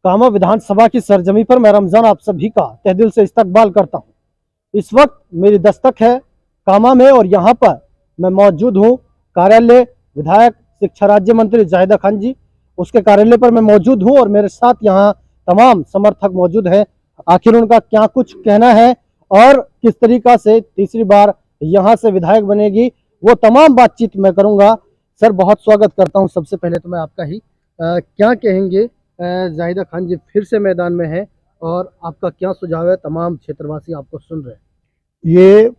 कामा विधानसभा की सरजमी पर मैं रमजान आप सभी का तहे दिल से इस्तकबाल करता हूं। इस वक्त मेरी दस्तक है कामा में और यहाँ पर मैं मौजूद हूँ कार्यालय विधायक शिक्षा राज्य मंत्री जाहिदा खान जी, उसके कार्यालय पर मैं मौजूद हूँ और मेरे साथ यहाँ तमाम समर्थक मौजूद हैं। आखिर उनका क्या कुछ कहना है और किस तरीका से तीसरी बार यहाँ से विधायक बनेगी, वो तमाम बातचीत मैं करूँगा। सर बहुत स्वागत करता हूँ। सबसे पहले तो मैं आपका ही क्या कहेंगे, जाहिदा खान जी फिर से मैदान में है और आपका क्या सुझाव है? तमाम क्षेत्रवासी आपको सुन रहे हैं। ये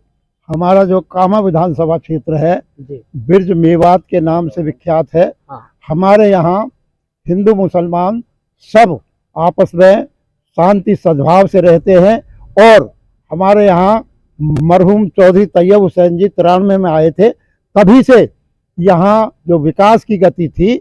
हमारा जो कामा विधानसभा क्षेत्र है बिरज मेवात के नाम से विख्यात है। हमारे यहाँ हिंदू मुसलमान सब आपस में शांति सद्भाव से रहते हैं और हमारे यहाँ मरहूम चौधरी तैयब हुसैन जी 93 में आए थे, तभी से यहाँ जो विकास की गति थी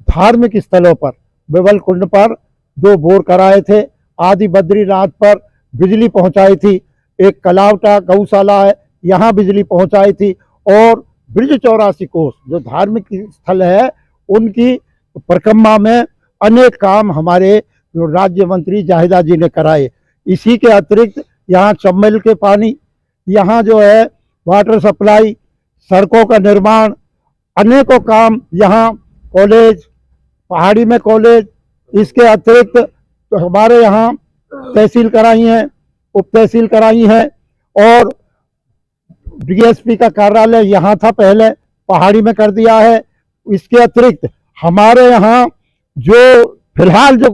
धार्मिक स्थलों पर बिबल कुंड पर 2 बोर कराए थे, आदि बद्रीनाथ पर बिजली पहुंचाई थी, एक कलावटा गौशाला है यहाँ बिजली पहुंचाई थी और ब्रिज 84 कोस जो धार्मिक स्थल है उनकी परिक्रमा में अनेक काम हमारे जो राज्य मंत्री जाहिदा जी ने कराए। इसी के अतिरिक्त यहाँ चम्बल के पानी, यहाँ जो है वाटर सप्लाई, सड़कों का निर्माण, अनेकों काम, यहाँ कॉलेज, पहाड़ी में कॉलेज, इसके अतिरिक्त तो हमारे यहाँ तहसील कराई है, उप तहसील कराई है और डीएसपी का कार्यालय यहाँ था पहले, पहाड़ी में कर दिया है। इसके अतिरिक्त हमारे यहाँ जो फिलहाल जो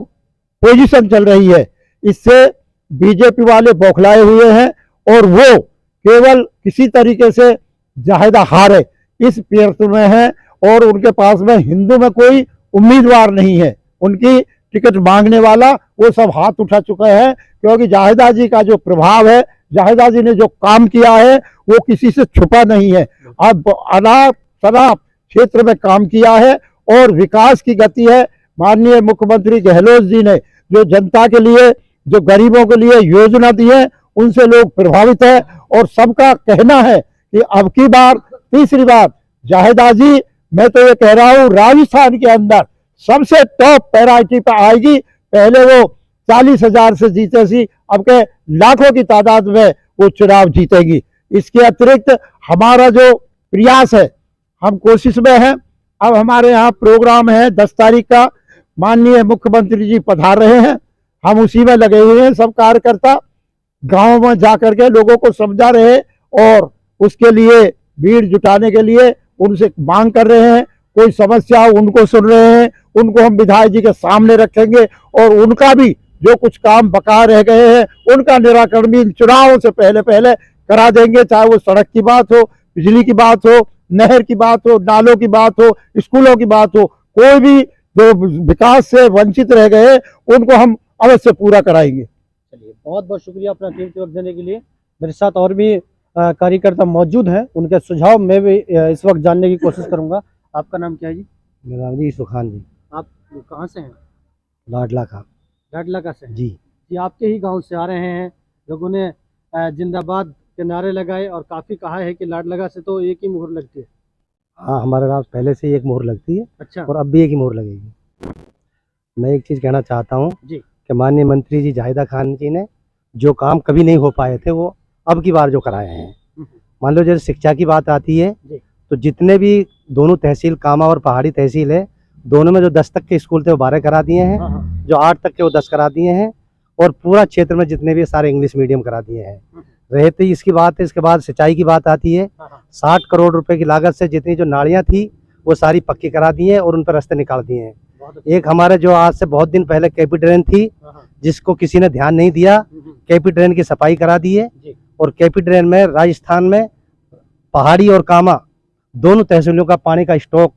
पोजीशन चल रही है इससे बीजेपी वाले बौखलाए हुए हैं और वो केवल किसी तरीके से जाहिदा हारे इस प्रयत्न में है और उनके पास में हिंदू में कोई उम्मीदवार नहीं है। उनकी टिकट मांगने वाला वो सब हाथ उठा चुके हैं क्योंकि जाहिदा जी का जो प्रभाव है, जाहिदा जी ने जो काम किया है वो किसी से छुपा नहीं है। अब अनाप शनाप क्षेत्र में काम किया है और विकास की गति है। माननीय मुख्यमंत्री गहलोत जी ने जो जनता के लिए, जो गरीबों के लिए योजना दी है उनसे लोग प्रभावित है और सबका कहना है कि अब की बार तीसरी बार जाहिदा जी, मैं तो ये कह रहा हूँ राजस्थान के अंदर सबसे टॉप पैराइटी पे आएगी। पहले वो 40,000 से जीते सी, अब के लाखों की तादाद में वो चुनाव जीतेगी। इसके अतिरिक्त हमारा जो प्रयास है, हम कोशिश में हैं। अब हमारे यहाँ प्रोग्राम है 10 तारीख का, माननीय मुख्यमंत्री जी पधार रहे हैं, हम उसी में लगे हुए हैं। सब कार्यकर्ता गाँव में जा करके लोगों को समझा रहे और उसके लिए भीड़ जुटाने के लिए उनसे मांग कर रहे हैं। कोई समस्या उनको सुन रहे हैं, उनको हम विधायक जी के सामने रखेंगे और उनका भी जो कुछ काम बका रह गए हैं उनका निराकरण भी चुनावों से पहले करा देंगे। चाहे वो सड़क की बात हो, बिजली की बात हो, नहर की बात हो, नालों की बात हो, स्कूलों की बात हो, कोई भी जो विकास से वंचित रह गए उनको हम अवश्य पूरा कराएंगे। चलिए, बहुत बहुत शुक्रिया अपना कीमती वक्त देने के लिए। मेरे साथ और भी कार्यकर्ता मौजूद हैं, उनके सुझाव मैं भी इस वक्त जानने की कोशिश करूंगा। आपका नाम क्या है जी? मेरा नाम जी सुखान जी। आप कहाँ से हैं? लाडला का। लाडला का से जी जी, आपके ही गांव से आ रहे हैं। लोगों ने जिंदाबाद के नारे लगाए और काफी कहा है कि लाडलगा से तो एक ही मुहर लगती है। हाँ, हमारे गाँव पहले से एक मोहर लगती है। अच्छा। और अब भी एक ही मोहर लगेगी। मैं एक चीज़ कहना चाहता हूँ जी कि माननीय मंत्री जी जाहिदा खान जी ने जो काम कभी नहीं हो पाए थे वो अब की बार जो कराए हैं। मान लो जैसे शिक्षा की बात आती है तो जितने भी दोनों तहसील कामा और पहाड़ी तहसील है, दोनों में जो 10 तक के स्कूल थे वो 12 करा दिए हैं, जो 8 तक के वो 10 करा दिए हैं और पूरा क्षेत्र में जितने भी सारे इंग्लिश मीडियम करा दिए हैं। रहते ही इसकी बात है। इसके बाद सिंचाई की बात आती है। 60 करोड़ रुपए की लागत से जितनी जो नालियाँ थी वो सारी पक्की करा दी हैं और उन पर रास्ते निकाल दिए हैं। एक हमारे जो आज से बहुत दिन पहले केपी ड्रेन थी जिसको किसी ने ध्यान नहीं दिया, केपी ड्रेन की सफाई करा दी है और केपी ड्रेन में राजस्थान में पहाड़ी और कामा दोनों तहसीलों का पानी का स्टॉक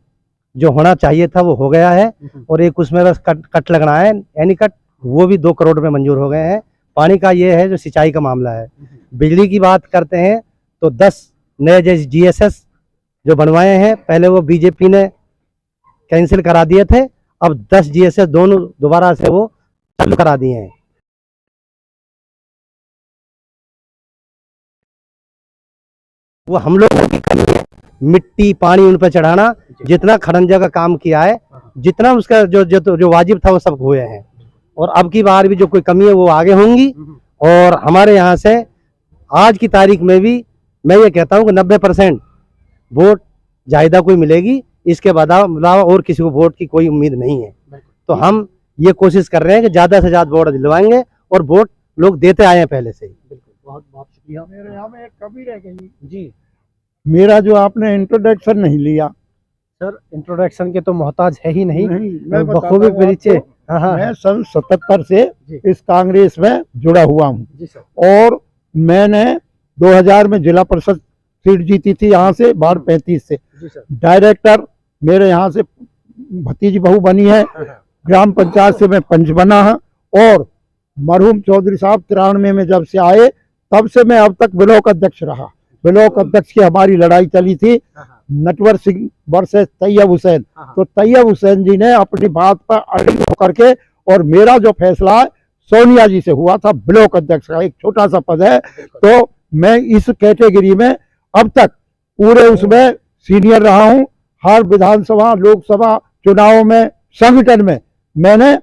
जो होना चाहिए था वो हो गया है और एक उसमें बस कट लगना है, यानी कट, वो भी 2 करोड़ में मंजूर हो गए हैं। पानी का ये है जो सिंचाई का मामला है। बिजली की बात करते हैं तो 10 नए जीएसएस जो बनवाए हैं, पहले वो बीजेपी ने कैंसिल करा दिए थे, अब 10 जीएसएस दोनों दोबारा से वो चालू करा दिए हैं। वो हम लोगों की कमी है, मिट्टी पानी उन पर चढ़ाना। जितना खड़ंजा का काम किया है, जितना उसका जो वाजिब था वो सब हुए हैं। और अब की बार भी जो कोई कमी है वो आगे होंगी। और हमारे यहाँ से आज की तारीख में भी मैं ये कहता हूँ कि 90% वोट जाहिदा को ही मिलेगी। इसके अलावा और किसी को वोट की कोई उम्मीद नहीं है। तो हम ये कोशिश कर रहे हैं कि ज्यादा से ज्यादा वोट दिलवाएंगे और वोट लोग देते आए हैं पहले से ही। बिल्कुल, बहुत बहुत शुक्रिया। मेरे यहाँ में एक कमी रह गई जी मेरा, जो आपने इंट्रोडक्शन नहीं लिया। सर, इंट्रोडक्शन के तो मोहताज है ही नहीं, मैं बखूबी परिचय। हाँ हाँ, मैं सन 77 से जी। इस कांग्रेस में जुड़ा हुआ हूँ जी सर। और मैंने 2000 में जिला परिषद सीट जीती थी यहाँ से, वार्ड 35 से। जी सर। डायरेक्टर मेरे यहाँ से भतीजी बहू बनी है। ग्राम पंचायत से मैं पंच बना है और मरहूम चौधरी साहब 93 में जब से आए तब से मैं अब तक ब्लॉक अध्यक्ष रहा। ब्लॉक अध्यक्ष की हमारी लड़ाई चली थी नटवर सिंह वर्सेस तैयब हुसैन। तो तैयब हुसैन जी ने अपनी बात पर अड़िग होकर के, और मेरा जो फैसला है सोनिया जी से हुआ था, ब्लॉक अध्यक्ष का एक छोटा सा पद है, तो मैं इस कैटेगरी में अब तक पूरे उसमें सीनियर रहा हूं। हर विधानसभा लोकसभा चुनाव में संगठन में मैंने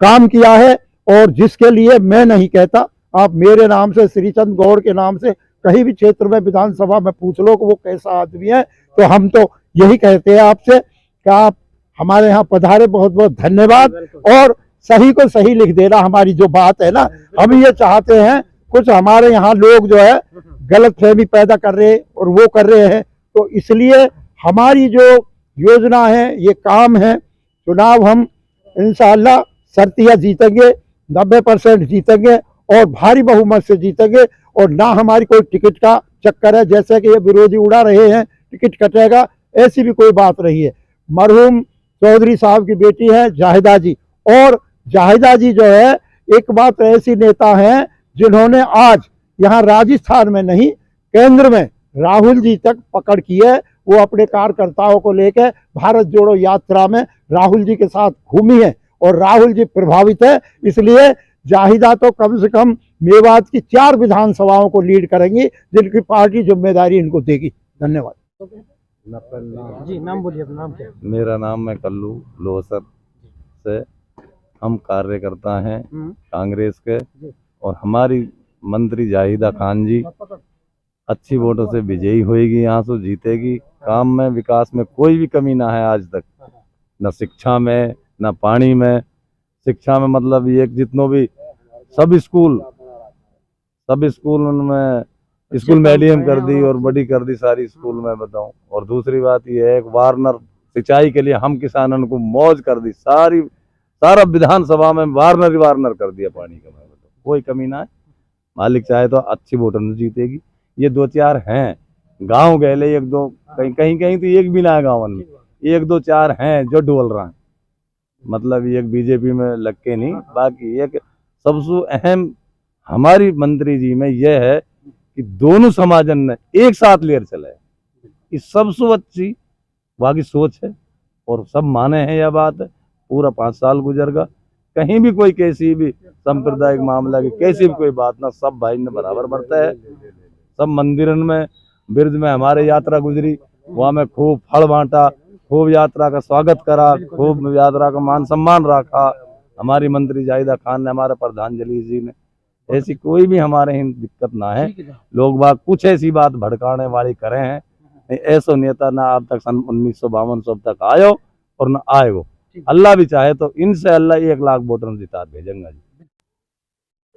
काम किया है और जिसके लिए मैं नहीं कहता, आप मेरे नाम से श्रीचंद गौड़ के नाम से कहीं भी क्षेत्र में विधानसभा में पूछ लो कि वो कैसा आदमी है, तो हम तो यही कहते हैं आपसे कि आप हमारे यहाँ पधारे, बहुत बहुत धन्यवाद। और सही को सही लिख देना हमारी जो बात है ना, हम ये चाहते हैं, कुछ हमारे यहाँ लोग जो है गलतफहमी पैदा कर रहे हैं और वो कर रहे हैं, तो इसलिए हमारी जो योजना है, ये काम है, चुनाव हम इंशाअल्लाह सरतिया जीतेंगे, 90% जीतेंगे और भारी बहुमत से जीतेंगे। और ना हमारी कोई टिकट का चक्कर है, जैसे कि ये विरोधी उड़ा रहे हैं टिकट कटेगा, ऐसी भी कोई बात नहीं है। मरहूम चौधरी साहब की बेटी है जाहिदा जी, और जाहिदा जी जो है एक बात ऐसी नेता हैं जिन्होंने आज यहाँ राजस्थान में नहीं, केंद्र में राहुल जी तक पकड़ की है। वो अपने कार्यकर्ताओं को लेकर भारत जोड़ो यात्रा में राहुल जी के साथ घूमी है और राहुल जी प्रभावित है। इसलिए जाहिदा तो कम से कम मेवात की 4 विधानसभाओं को लीड करेंगी, जिनकी पार्टी जिम्मेदारी इनको देगी। धन्यवाद। जी, नाम बोलिए, अपना नाम क्या है? मेरा नाम है कल्लू लोहसर से, हम कार्यकर्ता हैं कांग्रेस के, और हमारी मंत्री जाहिदा खान जी अच्छी वोटों से विजयी होएगी, यहाँ से जीतेगी। काम में विकास में कोई भी कमी ना है आज तक, न शिक्षा में न पानी में। शिक्षा में मतलब ये जितनों भी सब स्कूल उनमें स्कूल मीडियम कर दी और बड़ी कर दी सारी स्कूल में बताऊं। और दूसरी बात ये है, वार्नर सिंचाई के लिए हम किसानों को मौज कर दी, सारा विधानसभा में वार्नर कर दिया पानी का। मैं बताऊं कोई कमी ना है, मालिक चाहे तो अच्छी वोटर में जीतेगी। ये 2-4 हैं गांव गए, 1-2 कहीं तो एक भी ना है गाँव में, 1-2-4 हैं जो डोल रहा है, मतलब एक बीजेपी में लग के नहीं। बाकी एक सबसे अहम हमारी मंत्री जी में यह है कि दोनों समाजन ने एक साथ लेकर चले, इस सबसे अच्छी बाकी सोच है और सब माने हैं यह बात है। पूरा 5 साल गुजर गया, कहीं भी कोई कैसी भी सांप्रदायिक मामला की कैसी भी कोई बात ना, सब भाई ने बराबर बढ़ता है। सब मंदिरन में बिरज में हमारे यात्रा गुजरी, वहाँ में खूब फल बांटा, खूब यात्रा का स्वागत करा, खूब यात्रा का मान सम्मान रखा हमारी मंत्री जाहिदा खान ने, हमारे प्रधानमंत्री जी ने। ऐसी कोई भी हमारे यहाँ दिक्कत ना है। लोग बाग कुछ ऐसी बात भड़काने वाली करे हैं, ऐसा नेता ना अब तक सन 1952 तक आयो और न आएगो। अल्लाह भी चाहे तो इंशाअल्लाह 1 लाख वोटर जिता भेजेंगे जी।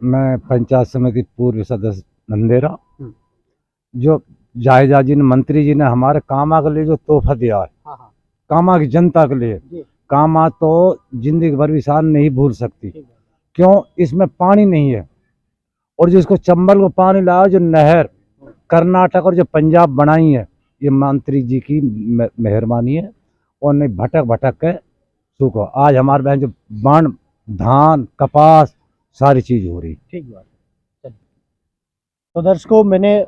मैं पंचायत समिति पूर्व सदस्य नंदेरा। जो जाहिदा जी ने, मंत्री जी ने हमारे कामा के लिए जो तोहफा दिया है, कामा की जनता के लिए, कामा तो जिंदगी भर विशान नहीं भूल सकती। क्यों? इसमें पानी नहीं है, और जिसको चंबल को पानी लाया, जो नहर कर्नाटक और जो पंजाब बनाई है, ये मंत्री जी की मेहरबानी है। और नहीं भटक के सूखो, आज हमारे बहन जो बाण धान कपास सारी चीज हो रही। ठीक बात है। तो दर्शकों, मैंने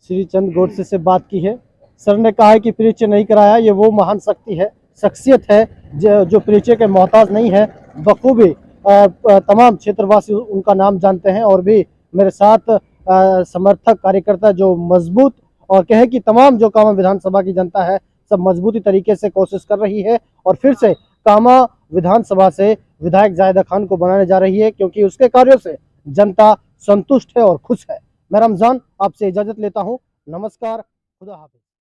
श्री चंद गोडसे से बात की है। सर ने कहा है कि परिचय नहीं कराया, ये वो महान शख्सियत है जो परिचय के मोहताज नहीं है। बखूबी तमाम क्षेत्रवासी उनका नाम जानते हैं और भी मेरे साथ समर्थक कार्यकर्ता जो मजबूत और कहे कि तमाम जो कामा विधानसभा की जनता है सब मजबूती तरीके से कोशिश कर रही है और फिर से कामा विधानसभा से विधायक जायदा खान को बनाने जा रही है, क्योंकि उसके कार्यों से जनता संतुष्ट है और खुश है। मैं रमजान आपसे इजाजत लेता हूं। नमस्कार, खुदा हाफिज।